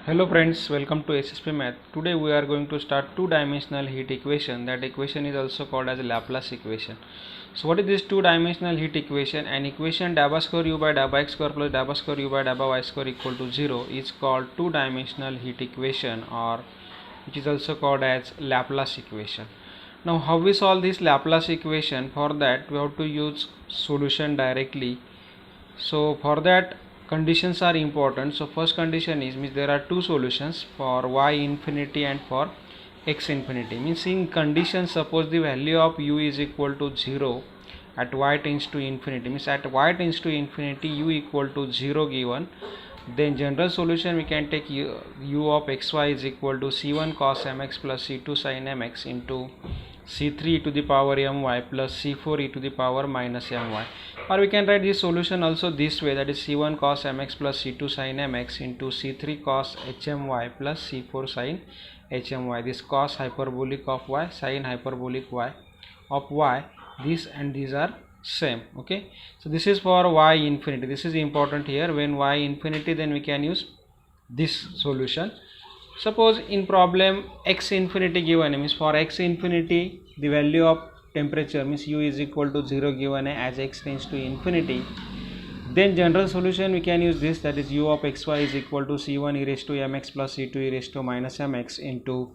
Hello friends, welcome to SSP Math. Today we are going to start two-dimensional heat equation. That equation is also called as Laplace equation. So what is this two-dimensional heat equation? An equation dabba square u by dabba x square plus dabba square u by dabba y square equal to 0 is called two-dimensional heat equation, or which is also called as Laplace equation. Now how we solve this Laplace equation? For that we have to use solution directly. So for that conditions are important. So first condition is, means there are two solutions for y infinity and for x infinity. Means in condition, suppose the value of u is equal to 0 at y tends to infinity, means at y tends to infinity u equal to 0 given, then general solution we can take u of xy is equal to c1 cos mx plus c2 sin mx into c3 e to the power my plus c4 e to the power minus my. Or we can write this solution also this way, that is c1 cos mx plus c2 sin mx into c3 cos hmy plus c4 sin hmy. This cos hyperbolic of y, sin hyperbolic y of y, this and these are same. Okay, so this is for y infinity. This is important here. When y infinity, then we can use this solution. Suppose in problem x infinity given, means for x infinity the value of temperature, means u is equal to 0 given as x tends to infinity, then general solution we can use this, that is u of xy is equal to c1 e raised to mx plus c2 e raised to minus mx into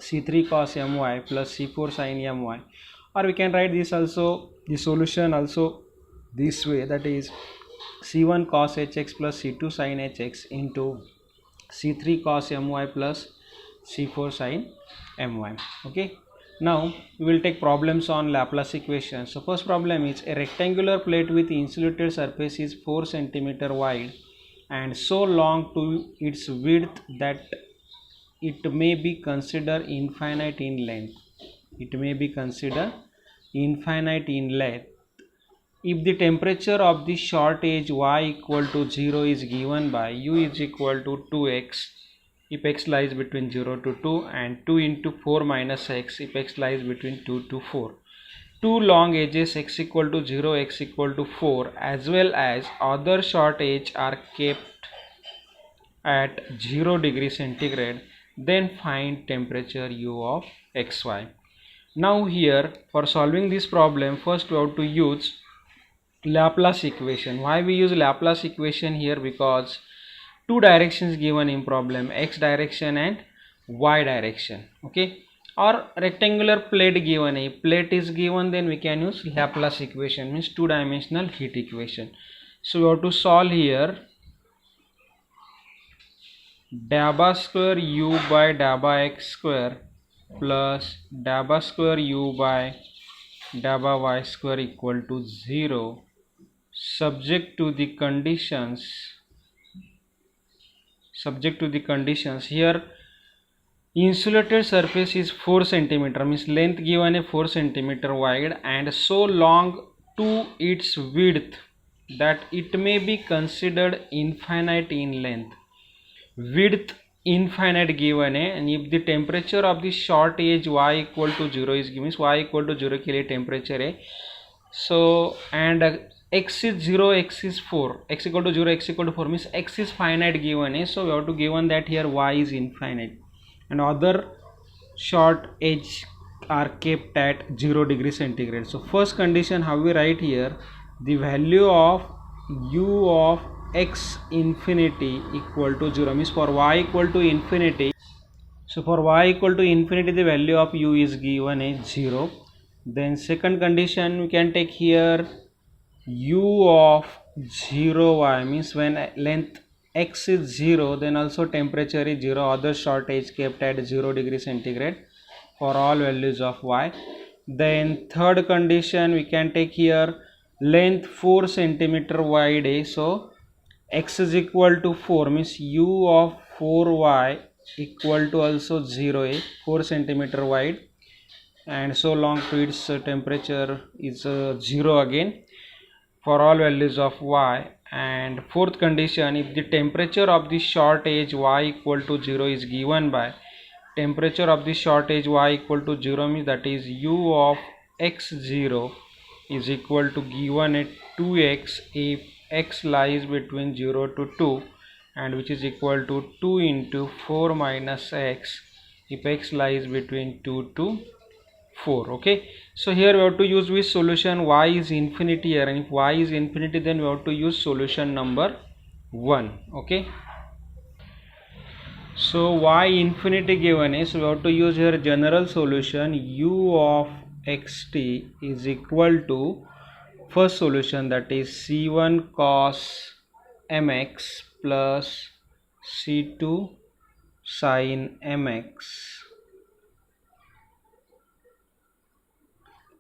c3 cos my plus c4 sin my. Or we can write this also, the solution also this way, that is c1 cos hx plus c2 sin hx into c3 cos my plus c4 sin my. Okay, now we will take problems on Laplace equation. So first problem is, a rectangular plate with insulated surface is 4 cm wide and so long to its width that it may be considered infinite in length. It may be considered infinite in length if the temperature of the short edge y equal to 0 is given by u is equal to 2x if x lies between 0 to 2, and 2 into 4 minus x if x lies between 2 to 4. Two long edges x equal to 0, x equal to 4 as well as other short edge are kept at 0 degree centigrade, then find temperature u of xy. Now here for solving this problem, first we have to use Laplace equation. Why we use Laplace equation here? Because two directions given in problem, x direction and y direction. Okay, or rectangular plate given, a plate is given, then we can use Laplace equation, means two-dimensional heat equation. So we have to solve here. Dabba square u by dabba x square plus dabba square u by dabba y square equal to 0, subject to the conditions. Here insulated surface is 4 cm, means length given a 4 cm wide and so long to its width that it may be considered infinite in length. Width infinite given है, and if the temperature of the short edge y equal to 0 is given, means y equal to 0 के लिए temperature है. So and x is 0, x is 4, x equal to 0, x equal to 4 means x is finite given है. So we have to given that here y is infinite and other short edge are kept at 0 degree centigrade. So first condition, how we write here, the value of u of x infinity equal to 0, means for y equal to infinity. So for y equal to infinity the value of u is given as 0. Then second condition we can take here u of 0 y, means when length x is 0, then also temperature is 0, other short edge kept at 0 degree centigrade for all values of y. Then third condition we can take here, length 4 cm wide is, so x is equal to 4, means u of 4y equal to also 0 a 4 cm wide and so long to its temperature is 0 again for all values of y. And fourth condition, if the temperature of the short edge y equal to 0 is given by temperature of the short edge y equal to 0, means that is u of x0 is equal to given at 2x if x lies between 0 to 2 and which is equal to 2 into 4 minus x if x lies between 2 to 4. Okay, so here we have to use which solution? Y is infinity here, and if y is infinity then we have to use solution number 1. Okay, so y infinity given is, so we have to use here general solution u of xt is equal to first solution, that is c1 cos mx plus c2 sin mx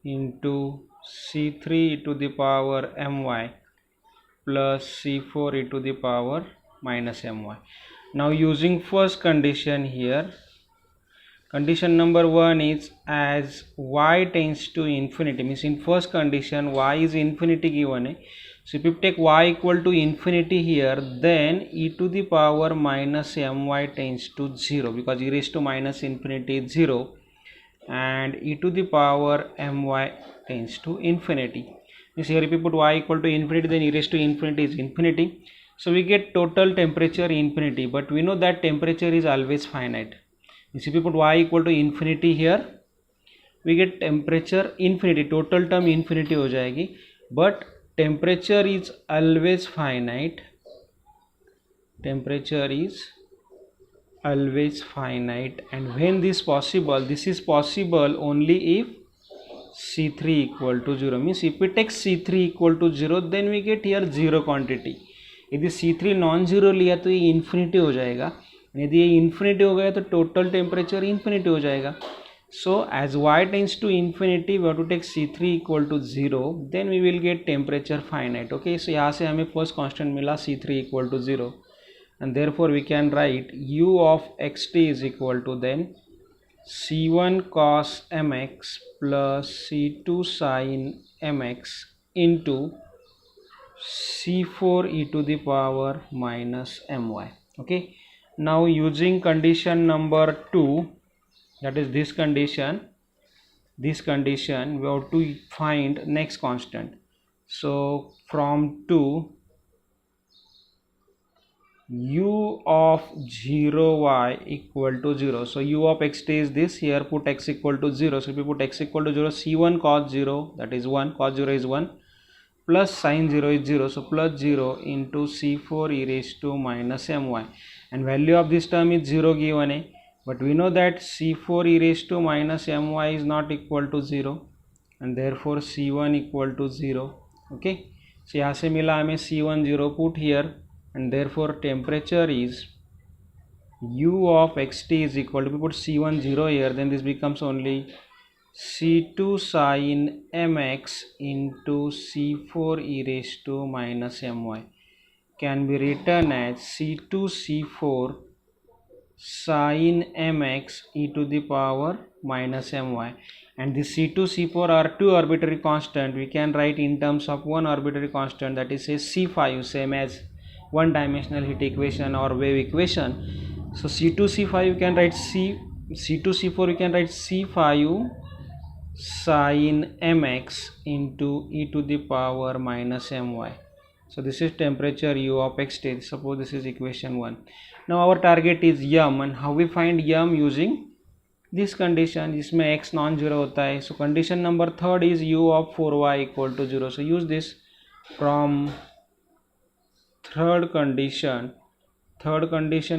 into c3 e to the power my plus c4 e to the power minus my. Now using first condition here, condition number 1 is as y tends to infinity, means in first condition y is infinity given. So if you take y equal to infinity here, then e to the power minus my tends to 0, because e raised to minus infinity is 0 and e to the power my tends to infinity. Means here if you put y equal to infinity, then e raised to infinity is infinity. So we get total temperature infinity, but we know that temperature is always finite. Means if you put y equal to infinity here, we get temperature infinity, total term infinity हो जाएगी, but temperature is always finite. Temperature is always finite, and when this possible, this is possible only if C3 equal to 0. Means if we take C3 equal to 0, then we get here 0 quantity. यदि C3 non zero लिया तो ये infinity हो जाएगा, यदि ये infinity हो गया तो टोटल टेम्परेचर इन्फिनिटी हो जाएगा. So as y tends to infinity, we have to take C3 equal to 0, then we will get temperature finite. Okay, so यहाँ से हमें first constant मिला C3 equal to 0, and therefore we can write u of xt is equal to then c1 cos mx plus c2 sin mx into c4 e to the power minus my. Okay, now using condition number 2, that is this condition, we have to find next constant. So from 2, u of 0y equal to 0. So u of xt is this, here put x equal to 0. So if you put x equal to 0, c1 cos 0, that is 1, cos 0 is 1, plus sin 0 is 0, so plus 0 into c4 e raised to minus my, and value of this term is 0 given, but we know that c4 e raised to minus my is not equal to 0, and therefore c1 equal to 0. Okay, so यहाँ से मिला हमें c1 0, put here, and therefore temperature is u of xt is equal to, we put c1 0 here, then this becomes only c2 sin mx into c4 e raised to minus my, can be written as c2 c4 sin mx e to the power minus my, and this c2 c4 are two arbitrary constant. We can write in terms of one arbitrary constant, that is say c5, same as one dimensional heat equation or wave equation. So c2 c5 you can write c2 c4 you can write c5 sin mx into e to the power minus my. So this is temperature u of xt. Suppose this is equation 1. Now our target is m, and how we find m? Using this condition जिसमें x non zero होता है. So condition number 3 is u of 4y equal to 0. So use this from third condition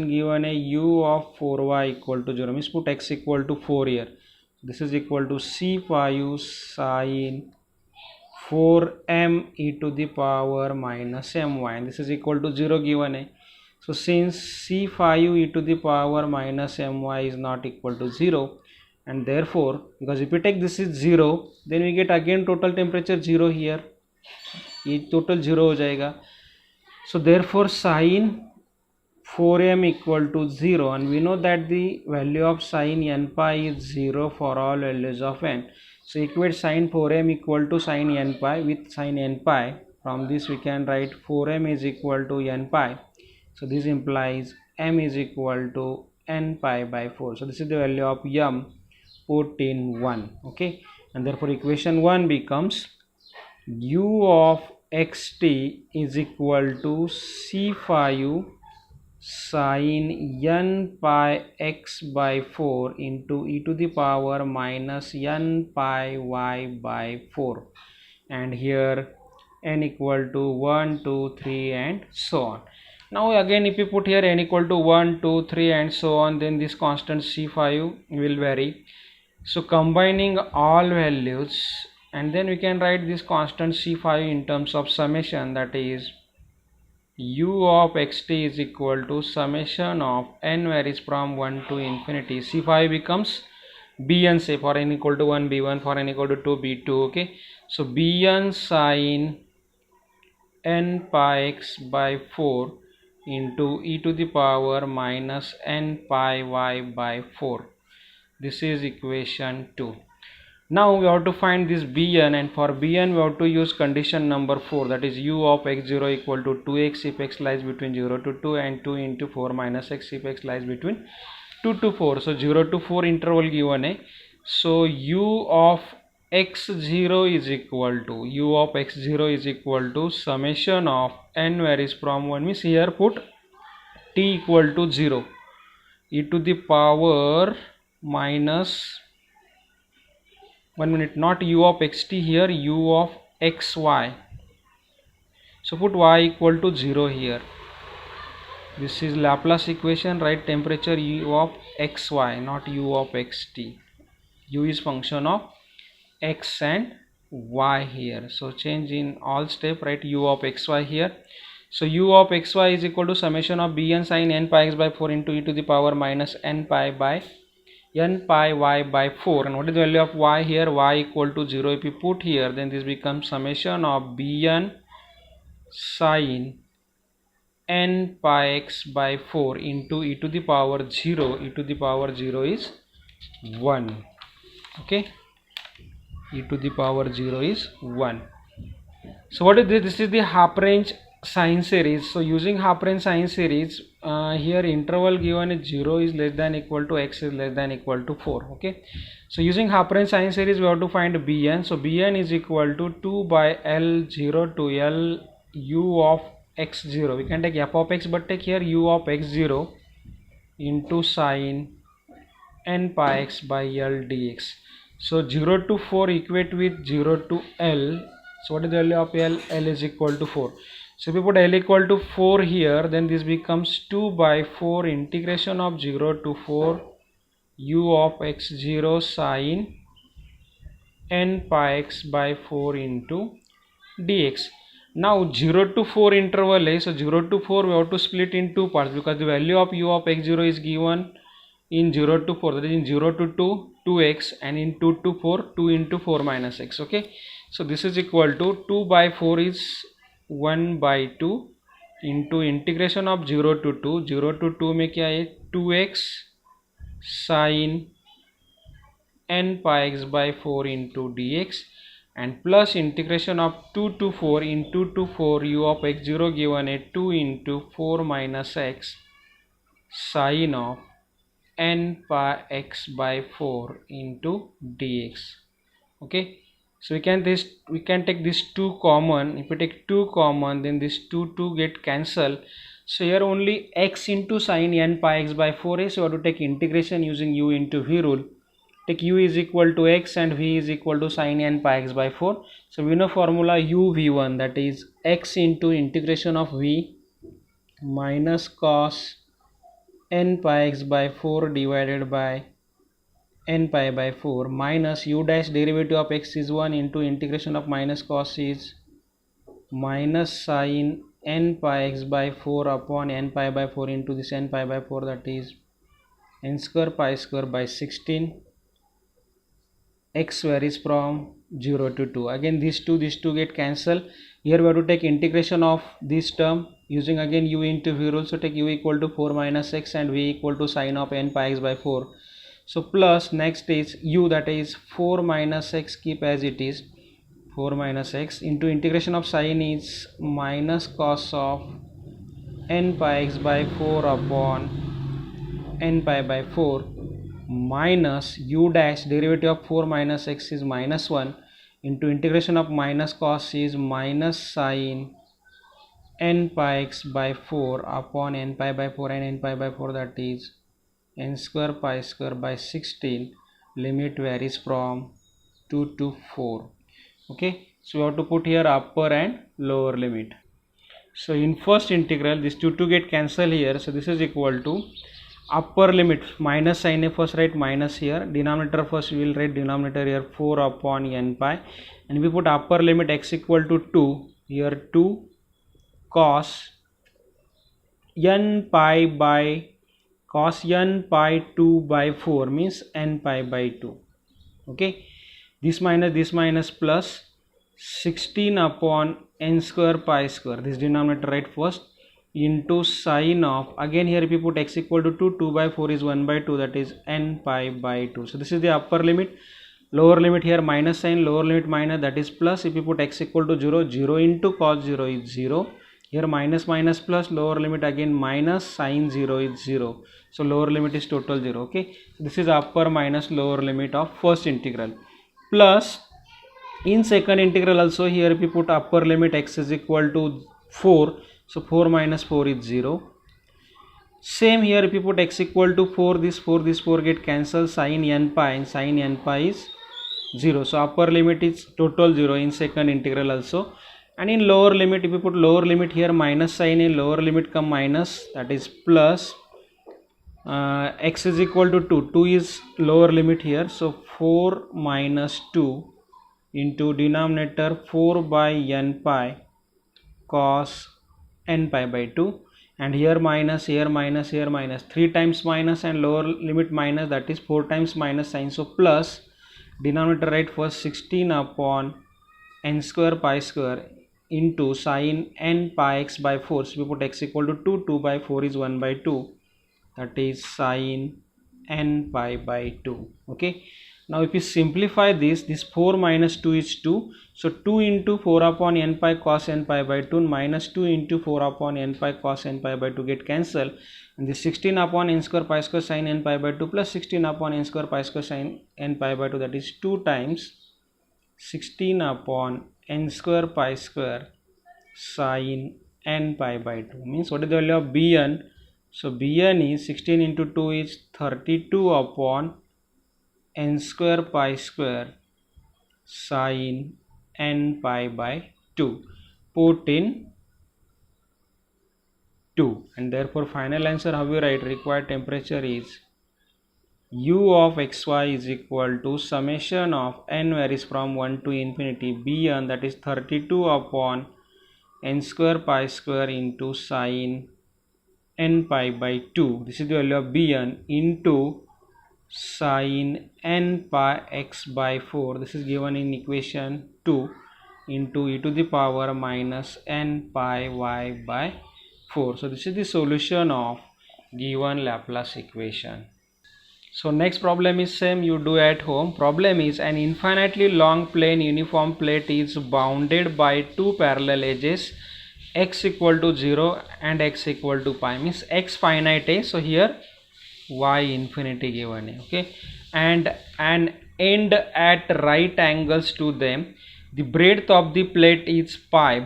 given a u of 4y equal to 0, means put x equal to 4 here. This is equal to c5 sin 4m e to the power minus my, and this is equal to 0 given. So since c5 e to the power minus my is not equal to 0, and therefore because if we take this is 0, then we get again total temperature 0 here, ये total 0 हो जाएगा. So therefore sin 4m equal to 0, and we know that the value of sin n pi is 0 for all values of n. So equate sin 4m equal to sin n pi with sin n pi. From this we can write 4m is equal to n pi. So this implies m is equal to n pi by 4. So this is the value of m put in 1. Okay, and therefore equation 1 becomes u of xt is equal to c5 sin n pi x by 4 into e to the power minus n pi y by 4, and here n equal to 1 2 3 and so on. Now again if you put here n equal to 1 2 3 and so on, then this constant c5 will vary. So combining all values, and then we can write this constant c5 in terms of summation, that is u of xt is equal to summation of n varies from 1 to infinity. c5 becomes bn, say for n equal to 1 b1, for n equal to 2 b2. Okay, so bn sin n pi x by 4 into e to the power minus n pi y by 4. This is equation 2. Now we have to find this bn, and for bn we have to use condition number 4, that is u of x0 equal to 2x if x lies between 0 to 2 and 2 into 4 minus x if x lies between 2 to 4. So 0 to 4 interval given है. So u of x0 is equal to summation of n varies from 1, means here put t equal to 0 e to the power minus 1 minute, not u of xt, here u of xy. So put y equal to 0 here. This is Laplace equation, right? Temperature u of xy, not u of xt. U is function of x and y here. So change in all step, right? U of xy here. So u of xy is equal to summation of bn sin n pi x by 4 into e to the power minus n pi by n pi y by 4. And what is the value of y here? Y equal to 0. If you put here, then this becomes summation of bn sin n pi x by 4 into e to the power 0. E to the power 0 is 1. Okay, e to the power 0 is 1. So what is this? This is the half range sine series. So using half range sine series, here interval given is 0 is less than equal to x is less than equal to 4. Okay, so using half range sine series we have to find bn. So bn is equal to 2 by l0 to l u of x0. We can take f of x, but take here u of x0 into sine n pi x by l dx. So 0 to 4 equate with 0 to l. So what is the value of l? L is equal to 4. So if we put l equal to 4 here, then this becomes 2 by 4 integration of 0 to 4 u of x0 sine n pi x by 4 into dx. Now 0 to 4 interval is, so 0 to 4 we have to split in two parts, because the value of u of x0 is given in 0 to 4, that is in 0 to 2 2x, and in 2 to 4 2 into 4 minus x. Okay, so this is equal to 2 by 4 is 1 by 2 into integration of 0 to 2. 0 to 2 में क्या है? 2x sin n pi x by 4 into dx, and plus integration of 2 to 4 into 2 to 4 u of x0 given a 2 into 4 minus x sin of n pi x by 4 into dx. Okay, so we can take this 2 common. If we take 2 common, then this 2 get cancelled. So here only x into sin n pi x by 4 is, so we have to take integration using u into v rule. Take u is equal to x and v is equal to sin n pi x by 4. So we know formula u v1, that is x into integration of v minus cos n pi x by 4 divided by n pi by 4 minus u dash derivative of x is 1 into integration of minus cos is minus sin n pi x by 4 upon n pi by 4 into this n pi by 4, that is n square pi square by 16. X varies from 0 to 2. Again these two get cancelled. Here we have to take integration of this term using again u into v rule. So take u equal to 4 minus x and v equal to sin of n pi x by 4. So plus next is u, that is 4 minus x, keep as it is, 4 minus x into integration of sin is minus cos of n pi x by 4 upon n pi by 4 minus u dash derivative of 4 minus x is minus 1 into integration of minus cos is minus sin n pi x by 4 upon n pi by 4 and n pi by 4, that is n square pi square by 16. Limit varies from 2 to 4. Okay, so we have to put here upper and lower limit. So in first integral, this 2 get cancelled here, so this is equal to upper limit minus sign, first write minus here, denominator first we will write denominator here 4 upon n pi, and we put upper limit x equal to 2, here 2 cos n pi by cos n pi 2 by 4 means n pi by 2. Okay, this minus plus 16 upon n square pi square, this denominator right first, into sine of, again here if you put x equal to 2 by 4 is 1 by 2, that is n pi by 2. So this is the upper limit. Lower limit here minus sign, lower limit minus, that is plus. If you put x equal to 0, 0 into cos 0 is 0. Here minus plus, lower limit again minus, sine 0 is 0. So lower limit is total 0. Okay, this is upper minus lower limit of first integral. Plus in second integral also, here if you put upper limit x is equal to 4, so 4 minus 4 is 0. Same here if you put x equal to 4, this 4 get cancelled, sin n pi, and sin n pi is 0. So upper limit is total 0 in second integral also. And in lower limit, if you put lower limit here minus sign, in lower limit come minus, that is plus x is equal to 2. 2 is lower limit here, so 4 minus 2 into denominator 4 by n pi cos n pi by 2, and here minus, 3 times minus, and lower limit minus, that is 4 times minus sign, so plus denominator right first 16 upon n square pi square into sin n pi x by 4. So we put x equal to 2 by 4 is 1 by 2, that is sin n pi by 2. Okay, now if you simplify this 4 minus 2 is 2, so 2 into 4 upon n pi cos n pi by 2 minus 2 into 4 upon n pi cos n pi by 2 get cancelled, and this 16 upon n square pi square sin n pi by 2 plus 16 upon n square pi square sin n pi by 2, that is 2 times 16 upon n square pi square sin n pi by 2, means what is the value of Bn? So Bn is 16 into 2 is 32 upon n square pi square sin n pi by 2. Put in 2, and therefore final answer how we write, required temperature is U of xy is equal to summation of n varies from 1 to infinity Bn, that is 32 upon n square pi square into sin n pi by 2, this is the value of Bn, into sin n pi x by 4, this is given in equation 2, into e to the power minus n pi y by 4. So this is the solution of given Laplace equation. So next problem is same, you do at home. Problem is an infinitely long plane uniform plate is bounded by two parallel edges, x equal to 0 and x equal to pi, means x finite है, so here y infinity given है. Okay, and an end at right angles to them, the breadth of the plate is pi,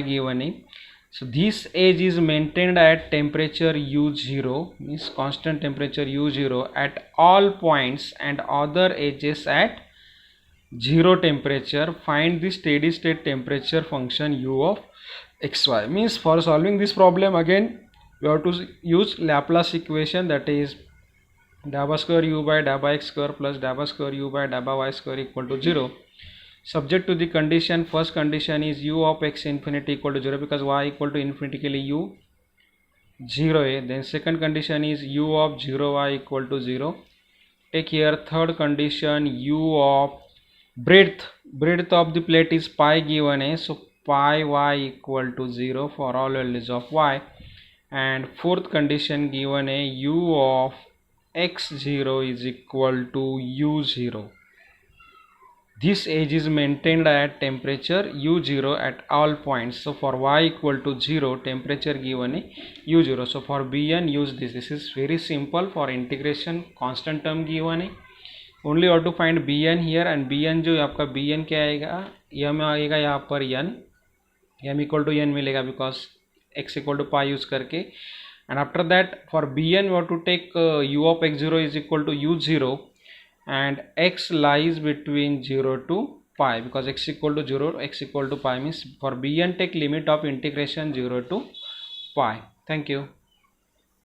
given है. So this edge is maintained at temperature U0, means constant temperature U0 at all points, and other edges at 0 temperature. Find the steady state temperature function U of xy. Means for solving this problem, again we have to use Laplace equation, that is dabba square u by dabba x square plus dabba square u by dabba y square equal to 0. Subject to the condition, first condition is u of x infinity equal to 0, because y equal to infinity के लिए u 0 है. Then second condition is u of 0y equal to 0. Take here third condition, u of breadth of the plate is pi given है, so pi y equal to 0 for all values of y. And fourth condition given है, u of x0 is equal to u0. This edge is maintained at temperature U0 at all points. So for y equal to 0, temperature given है U0. So for Bn use this. This is very simple. For integration constant term given है. Only have to find Bn here, and Bn जो आपका Bn क्या आएगा, यह में आएगा यहाँ पर n, m equal to n मिलेगा because x equal to pi use करके. And after that for bn we have to take u of x0 is equal to u0 and x lies between 0 to pi because x equal to 0, x equal to pi means for bn take limit of integration 0 to pi. Thank you.